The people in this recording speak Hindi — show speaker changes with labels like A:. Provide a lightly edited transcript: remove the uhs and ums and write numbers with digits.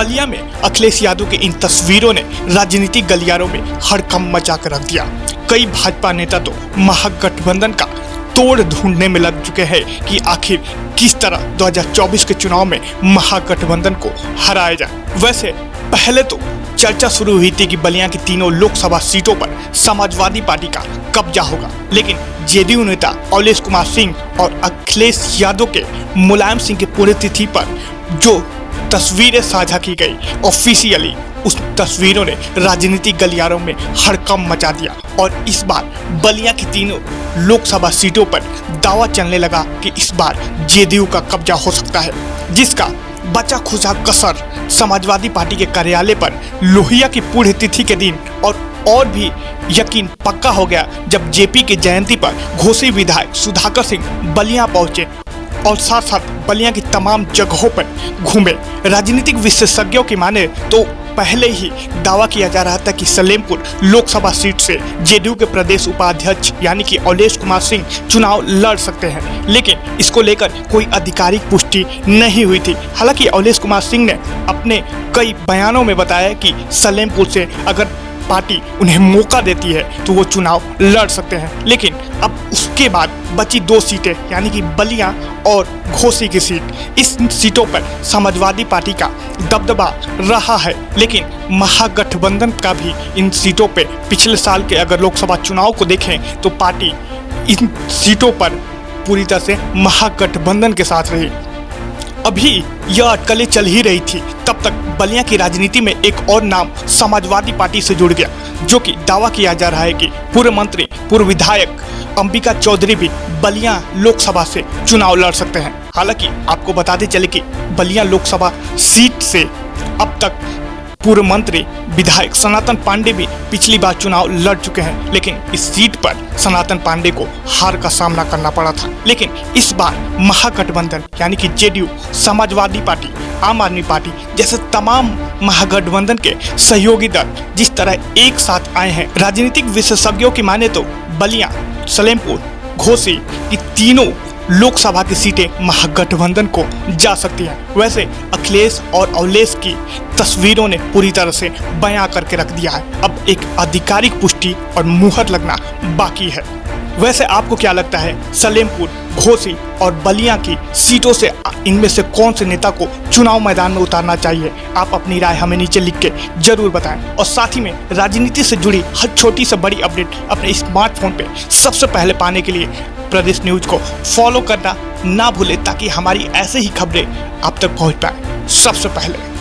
A: बलिया में अखिलेश यादव की इन तस्वीरों ने राजनीतिक गलियारों में हड़कंप मचा कर रख दिया। कई भाजपा नेता तो महागठबंधन का तोड़ ढूंढने में लग चुके हैं कि आखिर किस तरह 2024 के चुनाव में महागठबंधन को हराया जाए। वैसे पहले तो चर्चा शुरू हुई थी कि बलिया की तीनों लोकसभा सीटों पर समाजवादी पार्टी का कब्जा होगा, लेकिन जेडीयू नेता अवलेश कुमार सिंह और अखिलेश यादव के मुलायम सिंह की पुण्यतिथि पर जो तस्वीरें साझा की गई ऑफिशियली, उस तस्वीरों ने राजनीतिक गलियारों में हड़कंप मचा दिया और इस बार बलिया की तीनों लोकसभा सीटों पर दावा चलने लगा कि इस बार जेडीयू का कब्जा हो सकता है, जिसका बचा खुचा कसर समाजवादी पार्टी के कार्यालय पर लोहिया की पुण्यतिथि के दिन और भी यकीन पक्का हो गया जब जेपी की जयंती पर घोसी विधायक सुधाकर सिंह बलिया पहुंचे और साथ साथ बलिया की तमाम जगहों पर घूमे। राजनीतिक विशेषज्ञों की माने तो पहले ही दावा किया जा रहा था कि सलेमपुर लोकसभा सीट से जेडीयू के प्रदेश उपाध्यक्ष यानी कि अवलेश कुमार सिंह चुनाव लड़ सकते हैं, लेकिन इसको लेकर कोई आधिकारिक पुष्टि नहीं हुई थी। हालांकि अवलेश कुमार सिंह ने अपने कई बयानों में बताया कि सलेमपुर से अगर पार्टी उन्हें मौका देती है तो वो चुनाव लड़ सकते हैं, लेकिन अब उसके बाद बची दो सीटें यानी कि बलिया और घोसी की सीट, इस सीटों पर समाजवादी पार्टी का दबदबा रहा है, लेकिन महागठबंधन का भी इन सीटों पे पिछले साल के अगर लोकसभा चुनाव को देखें तो पार्टी इन सीटों पर पूरी तरह से महागठबंधन के साथ रही। अभी यह अटकलें चल ही रही थी, तब तक बलिया की राजनीति में एक और नाम समाजवादी पार्टी से जुड़ गया, जो कि दावा किया जा रहा है कि पूर्व मंत्री पूर्व विधायक अंबिका चौधरी भी बलिया लोकसभा से चुनाव लड़ सकते हैं। हालांकि आपको बताते चले कि बलिया लोकसभा सीट से अब तक पूर्व मंत्री विधायक सनातन पांडे भी पिछली बार चुनाव लड़ चुके हैं, लेकिन इस सीट पर सनातन पांडे को हार का सामना करना पड़ा था। लेकिन इस बार महागठबंधन यानी कि जेडीयू, समाजवादी पार्टी, आम आदमी पार्टी जैसे तमाम महागठबंधन के सहयोगी दल जिस तरह एक साथ आए हैं, राजनीतिक विशेषज्ञों की माने तो बलिया, सलेमपुर, घोसी की तीनों लोकसभा की सीटें महागठबंधन को जा सकती हैं। वैसे अखिलेश और अवलेश की तस्वीरों ने पूरी तरह से बयां करके रख दिया है, अब एक आधिकारिक पुष्टि और मुहर लगना बाकी है। वैसे आपको क्या लगता है, सलेमपुर, घोसी और बलिया की सीटों से इनमें से कौन से नेता को चुनाव मैदान में उतारना चाहिए? आप अपनी राय हमें नीचे लिख के जरूर बताएं और साथ ही में राजनीति से जुड़ी हर छोटी से बड़ी अपडेट अपने स्मार्टफोन पे सबसे पहले पाने के लिए प्रदेश न्यूज को फॉलो करना ना भूलें, ताकि हमारी ऐसे ही खबरें आप तक पहुंच पाए सबसे पहले।